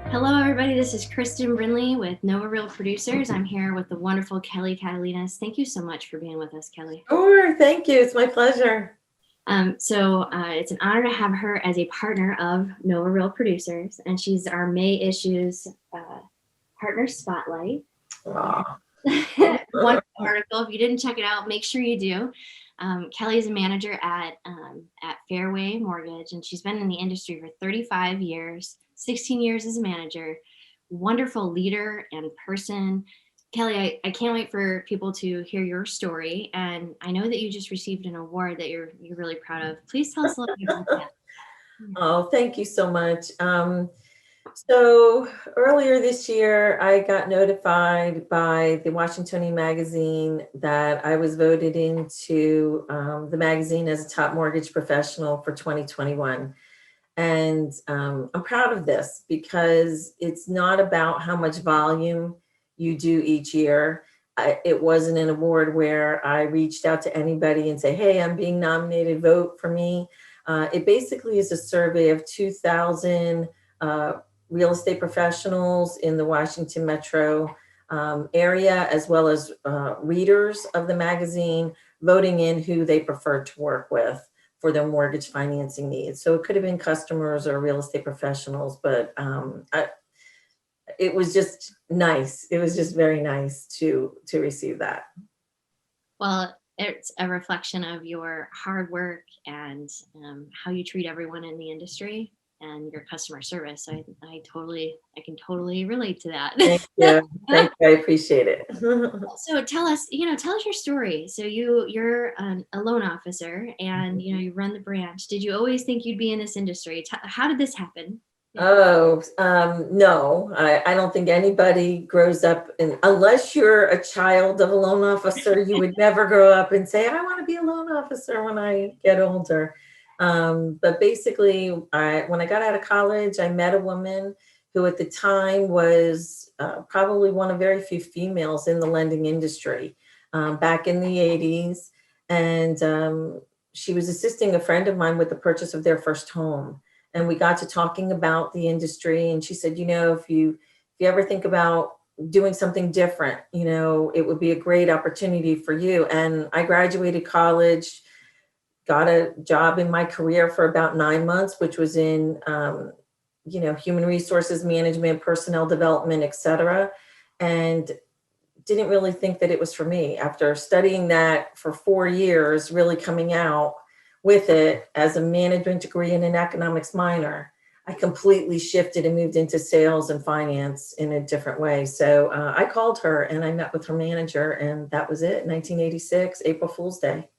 Hello, everybody. This is Kristen Brinley with Nova Real Producers. I'm here with the wonderful Kelly Katalinas. Thank you so much for being with us, Kelly. Sure, thank you. It's my pleasure. It's an honor to have her as a partner of Nova Real Producers, and she's our May issues partner spotlight. Aw. Wonderful article. If you didn't check it out, make sure you do. Kelly is a manager at Fairway Mortgage, and she's been in the industry for 35 years, 16 years as a manager. Wonderful leader and person. Kelly, I can't wait for people to hear your story, and I know that you just received an award that you're really proud of. Please tell us a little bit about that. Oh, thank you so much. So earlier this year, I got notified by the Washingtonian magazine that I was voted into the magazine as a top mortgage professional for 2021. And I'm proud of this because it's not about how much volume you do each year. It wasn't an award where I reached out to anybody and say, hey, I'm being nominated, vote for me. It basically is a survey of 2,000 real estate professionals in the Washington metro area, as well as readers of the magazine, voting in who they preferred to work with for their mortgage financing needs. So it could have been customers or real estate professionals, but it was just nice. It was just very nice to receive that. Well, it's a reflection of your hard work and how you treat everyone in the industry and your customer service. So I can totally relate to that. Thank you. Thank you. I appreciate it. So tell us your story. So you're a loan officer and you run the branch. Did you always think you'd be in this industry? How did this happen? Oh, no, I don't think anybody grows up unless you're a child of a loan officer, you would never grow up and say, I want to be a loan officer when I get older. But basically, when I got out of college, I met a woman who at the time was probably one of very few females in the lending industry back in the 80s. And she was assisting a friend of mine with the purchase of their first home. And we got to talking about the industry. And she said, if you ever think about doing something different, it would be a great opportunity for you. And I graduated college, got a job in my career for about 9 months, which was in, human resources management, personnel development, et cetera. And didn't really think that it was for me. After studying that for 4 years, really coming out with it as a management degree and an economics minor, I completely shifted and moved into sales and finance in a different way. So I called her and I met with her manager, and that was it. 1986, April Fool's Day.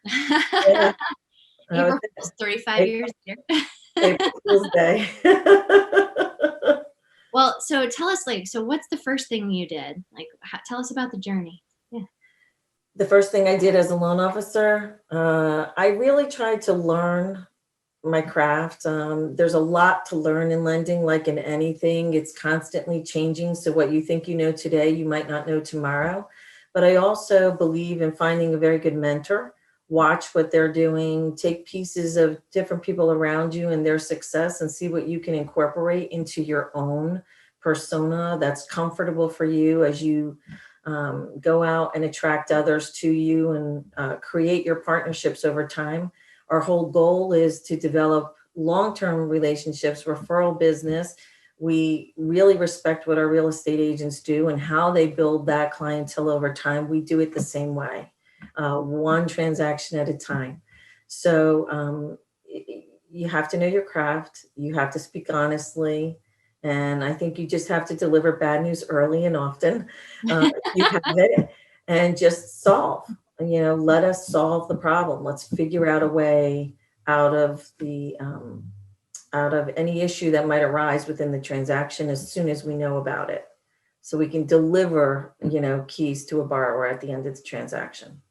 Yeah, April Fool's, 35 years later. April Fool's Day. Well, so tell us, so what's the first thing you did? Tell us about the journey. Yeah. The first thing I did as a loan officer, I really tried to learn my craft. There's a lot to learn in lending, like in anything. It's constantly changing. So what you think you know today, you might not know tomorrow. But I also believe in finding a very good mentor, watch what they're doing, take pieces of different people around you and their success and see what you can incorporate into your own persona that's comfortable for you as you go out and attract others to you and create your partnerships over time. Our whole goal is to develop long-term relationships, referral business. We really respect what our real estate agents do and how they build that clientele over time. We do it the same way, one transaction at a time. So you have to know your craft. You have to speak honestly. And I think you just have to deliver bad news early and often. You have it and just solve. Let us solve the problem. Let's figure out a way out of any issue that might arise within the transaction as soon as we know about it, so we can deliver keys to a borrower at the end of the transaction.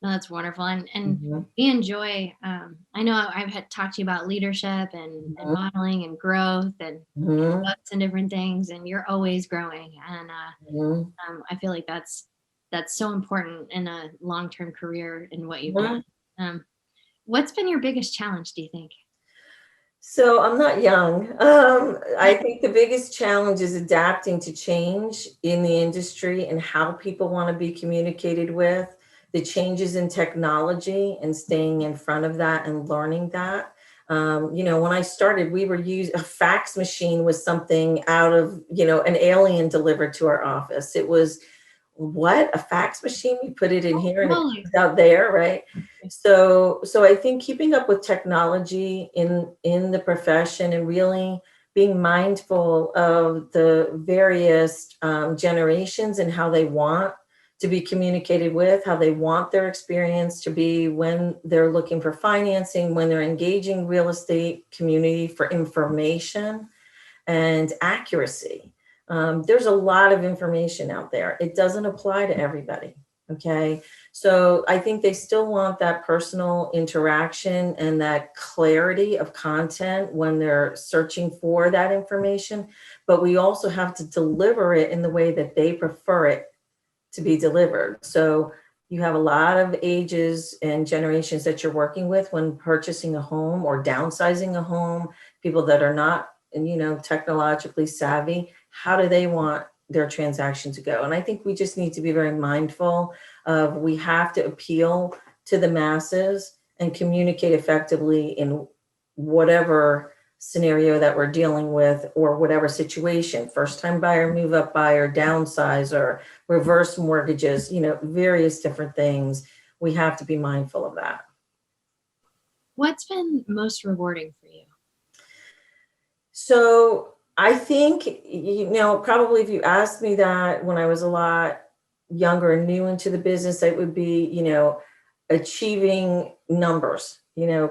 No, that's wonderful. And Mhm. we enjoy, I know I've had talked to you about leadership and modeling and growth and Mhm. books and different things, and you're always growing. And Mhm. I feel like that's so important in a long-term career in what you've Mhm. done. What's been your biggest challenge, do you think? So I'm not young. I think the biggest challenge is adapting to change in the industry and how people want to be communicated with, the changes in technology and staying in front of that and learning that. When I started, we were using a fax machine was something out of, an alien delivered to our office. It was what, a fax machine? We put it in Oh, here and it totally. comes out there, right? So I think keeping up with technology in the profession and really being mindful of the various generations and how they want to be communicated with, how they want their experience to be when they're looking for financing, when they're engaging real estate community for information and accuracy. There's a lot of information out there. It doesn't apply to everybody. Okay. So I think they still want that personal interaction and that clarity of content when they're searching for that information. But we also have to deliver it in the way that they prefer it to be delivered. So you have a lot of ages and generations that you're working with when purchasing a home or downsizing a home, people that are not, technologically savvy. How do they want their transaction to go? And I think we just need to be very mindful of we have to appeal to the masses and communicate effectively in whatever scenario that we're dealing with or whatever situation, first time buyer, move up buyer, downsize, or reverse mortgages, various different things. We have to be mindful of that. What's been most rewarding for you? So I think, probably if you asked me that when I was a lot younger and new into the business, it would be, achieving numbers,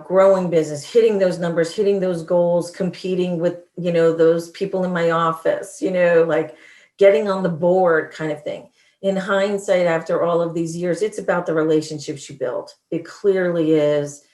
growing business, hitting those numbers, hitting those goals, competing with, those people in my office, like getting on the board kind of thing. In hindsight, after all of these years, it's about the relationships you build. It clearly is.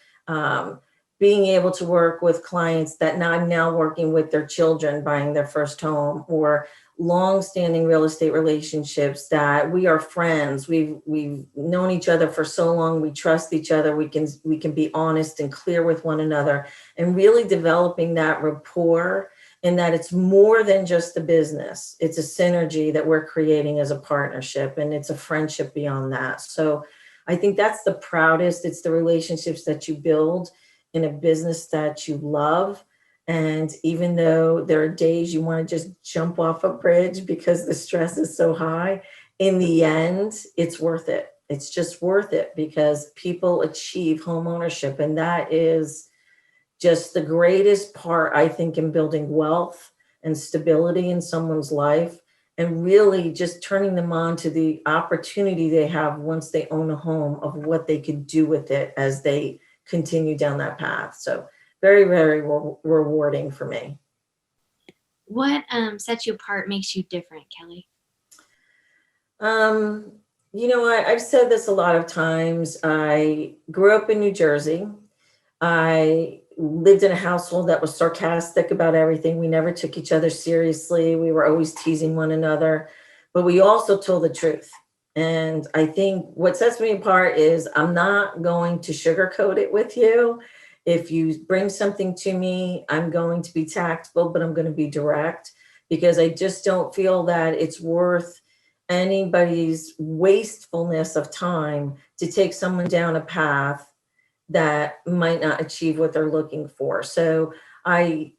Being able to work with clients that I'm now working with their children buying their first home, or long-standing real estate relationships that we are friends. We've known each other for so long. We trust each other. We can be honest and clear with one another, and really developing that rapport, and that it's more than just the business. It's a synergy that we're creating as a partnership, and it's a friendship beyond that. So I think that's the proudest. It's the relationships that you build in a business that you love. And even though there are days you want to just jump off a bridge because the stress is so high, in the end, it's worth it. It's just worth it because people achieve home ownership. And that is just the greatest part, I think, in building wealth and stability in someone's life, and really just turning them on to the opportunity they have once they own a home of what they could do with it as they continue down that path. So very, very rewarding for me. What sets you apart, makes you different, Kelly? Um, I've said this a lot of times. I grew up in New Jersey. I lived in a household that was sarcastic about everything. We never took each other seriously. We were always teasing one another, but we also told the truth. And I think what sets me apart is I'm not going to sugarcoat it with you. If you bring something to me, I'm going to be tactful, but I'm going to be direct, because I just don't feel that it's worth anybody's wastefulness of time to take someone down a path that might not achieve what they're looking for. So I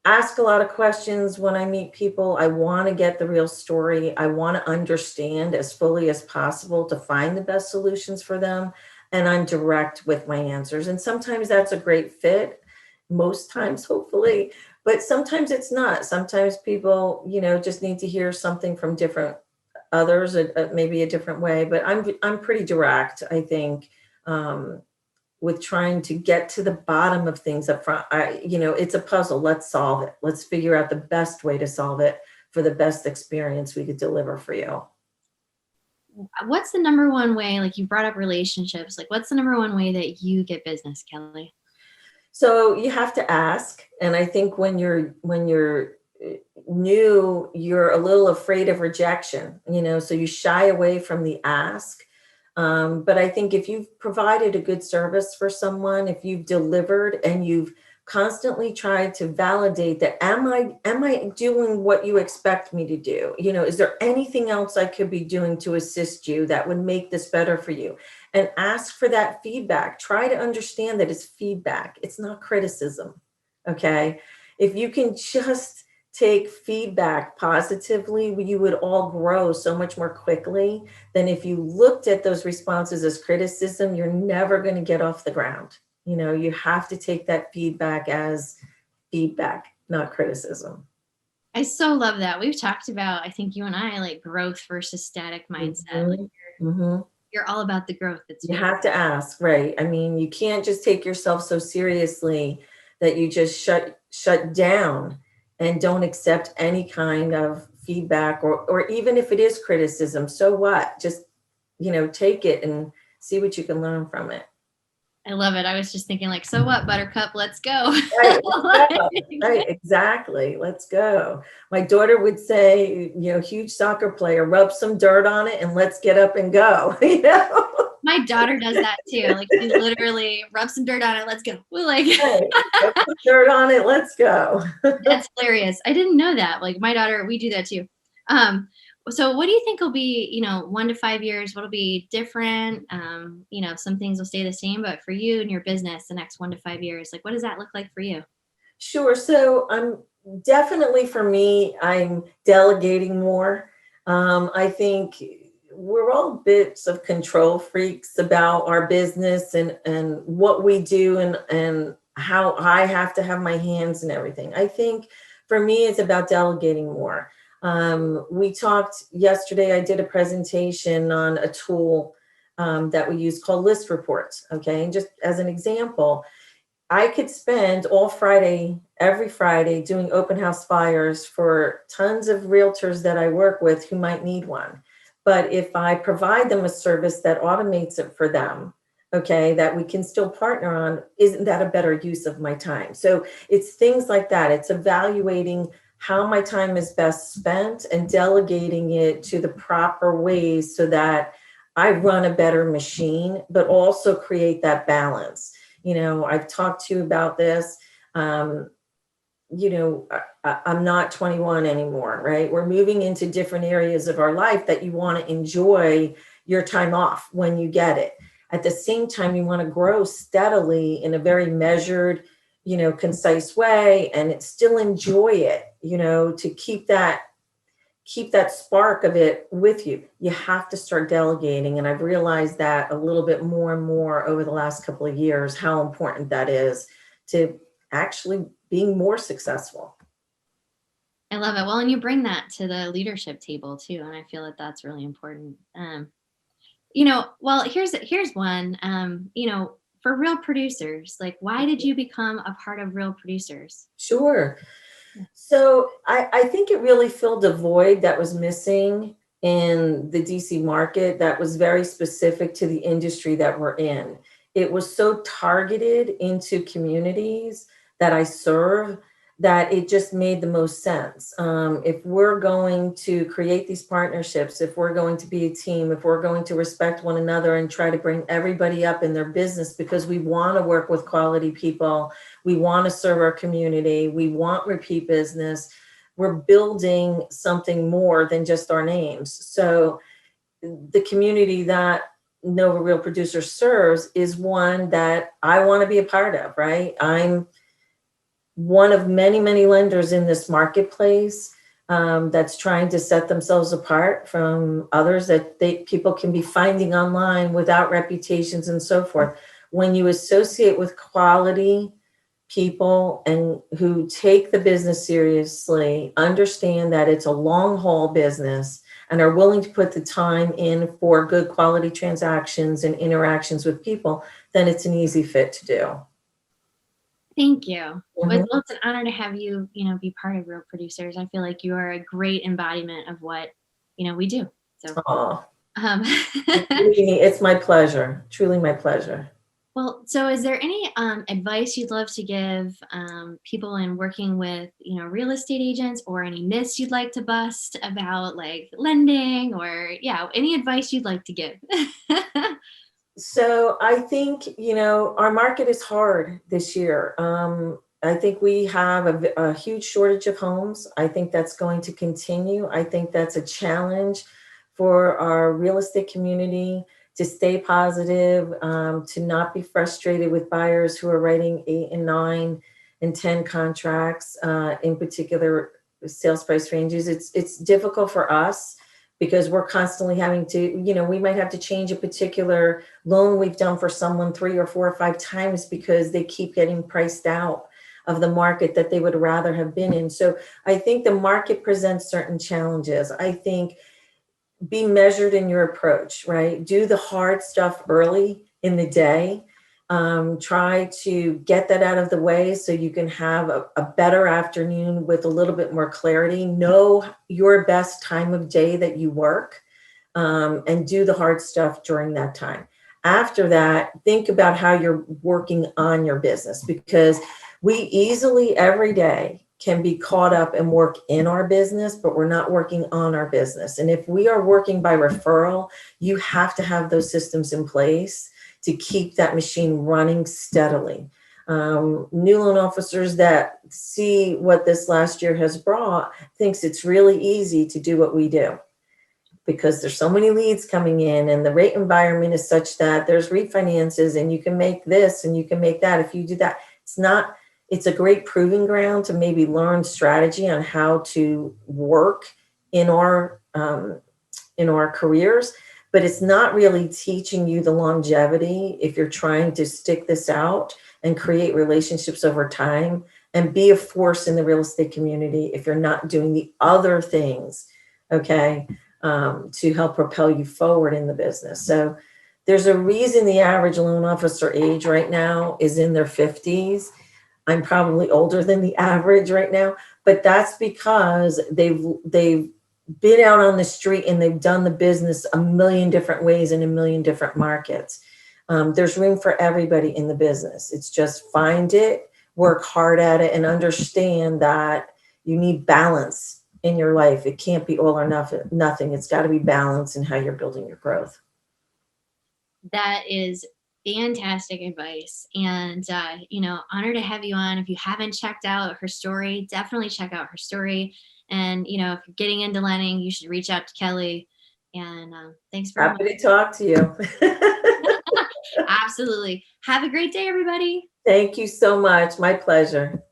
ask a lot of questions when I meet people. I want to get the real story. I want to understand as fully as possible to find the best solutions for them. And I'm direct with my answers. And sometimes that's a great fit, most times, hopefully, but sometimes it's not. Sometimes people, just need to hear something from different others, maybe a different way. But I'm pretty direct, I think. With trying to get to the bottom of things up front. It's a puzzle. Let's solve it. Let's figure out the best way to solve it for the best experience we could deliver for you. What's the number one way, like you brought up relationships, like what's the number one way that you get business, Kelly? So you have to ask. And I think when you're new, you're a little afraid of rejection, so you shy away from the ask. But I think if you've provided a good service for someone, if you've delivered and you've constantly try to validate that, am I doing what you expect me to do? Is there anything else I could be doing to assist you that would make this better for you? And ask for that feedback. Try to understand that it's feedback, it's not criticism. Okay. If you can just take feedback positively, you would all grow so much more quickly than if you looked at those responses as criticism. You're never going to get off the ground. You have to take that feedback as feedback, not criticism. I so love that. We've talked about, I think you and I, like growth versus static mindset. Like Hmm. you're all about the growth. It's You very, have to ask, right? I mean, you can't just take yourself so seriously that you just shut down and don't accept any kind of feedback, or even if it is criticism, so what? Just, take it and see what you can learn from it. I love it. I was just thinking like, so what, buttercup, let's go. Right, let's go. Right, exactly. Let's go. My daughter would say, huge soccer player, rub some dirt on it and let's get up and go. My daughter does that too. Like she literally rubs some dirt on it. Let's go. We're like, Right. Rub some dirt on it. Let's go. that's hilarious. I didn't know that. Like my daughter, we do that too. Um, so what do you think will be, 1 to 5 years? What'll be different? Some things will stay the same, but for you and your business, the next 1 to 5 years, like what does that look like for you? Sure. So I'm definitely, for me, I'm delegating more. I think we're all bits of control freaks about our business and what we do, and how I have to have my hands and everything. I think for me, it's about delegating more. We talked yesterday, I did a presentation on a tool that we use called list reports. Okay. And just as an example, I could spend all Friday, every Friday, doing open house flyers for tons of realtors that I work with who might need one. But if I provide them a service that automates it for them, okay, that we can still partner on, isn't that a better use of my time? So it's things like that. It's evaluating how my time is best spent and delegating it to the proper ways so that I run a better machine, but also create that balance. I've talked to you about this. Um, I'm not 21 anymore, right? We're moving into different areas of our life that you want to enjoy your time off when you get it. At the same time, you want to grow steadily in a very measured, concise way, and still enjoy it, to keep that spark of it with you. You have to start delegating. And I've realized that a little bit more and more over the last couple of years, how important that is to actually being more successful. I love it. Well, and you bring that to the leadership table too, and I feel that that's really important. Well, here's one. For real producers, like, why did you become a part of Real Producers? Sure. So I think it really filled a void that was missing in the DC market that was very specific to the industry that we're in. It was so targeted into communities that I serve that it just made the most sense. If we're going to create these partnerships, if we're going to be a team, if we're going to respect one another and try to bring everybody up in their business because we want to work with quality people, we want to serve our community, we want repeat business, we're building something more than just our names. So the community that Nova Real Producer serves is one that I want to be a part of, right? I'm one of many, many lenders in this marketplace that's trying to set themselves apart from others that people can be finding online without reputations and so forth. When you associate with quality people and who take the business seriously, understand that it's a long haul business, and are willing to put the time in for good quality transactions and interactions with people, then it's an easy fit to do. Thank you. Mhm. Well, it's an honor to have you, be part of Real Producers. I feel like you are a great embodiment of what, we do. So, Aw. um, Believe me, it's my pleasure, truly my pleasure. well, so is there any advice you'd love to give people in working with, real estate agents, or any myths you'd like to bust about like lending, or yeah, any advice you'd like to give? So I think, our market is hard this year. I think we have a huge shortage of homes. I think that's going to continue. I think that's a challenge for our real estate community to stay positive, to not be frustrated with buyers who are writing 8 and 9 and 10 contracts, in particular sales price ranges. It's difficult for us because we're constantly having to, we might have to change a particular loan we've done for someone 3 or 4 or 5 times because they keep getting priced out of the market that they would rather have been in. So I think the market presents certain challenges. I think be measured in your approach, right? Do the hard stuff early in the day. Try to get that out of the way so you can have a better afternoon with a little bit more clarity. Know your best time of day that you work, and do the hard stuff during that time. After that, think about how you're working on your business, because we easily every day can be caught up and work in our business, but we're not working on our business. And if we are working by referral, you have to have those systems in place to keep that machine running steadily. New loan officers that see what this last year has brought thinks it's really easy to do what we do, because there's so many leads coming in and the rate environment is such that there's refinances and you can make this and you can make that. If you do that, it's a great proving ground to maybe learn strategy on how to work in our careers, but it's not really teaching you the longevity if you're trying to stick this out and create relationships over time and be a force in the real estate community if you're not doing the other things, okay, to help propel you forward in the business. So there's a reason the average loan officer age right now is in their 50s. I'm probably older than the average right now, but that's because they've been out on the street and they've done the business a million different ways in a million different markets. There's room for everybody in the business. It's just find it, work hard at it, and understand that you need balance in your life. It can't be all or nothing. It's got to be balance in how you're building your growth. That is fantastic advice. And, honored to have you on. If you haven't checked out her story, definitely check out her story. And, if you're getting into lending, you should reach out to Kelly. And thanks very much. Happy to talk to you. Absolutely. Have a great day, everybody. Thank you so much. My pleasure.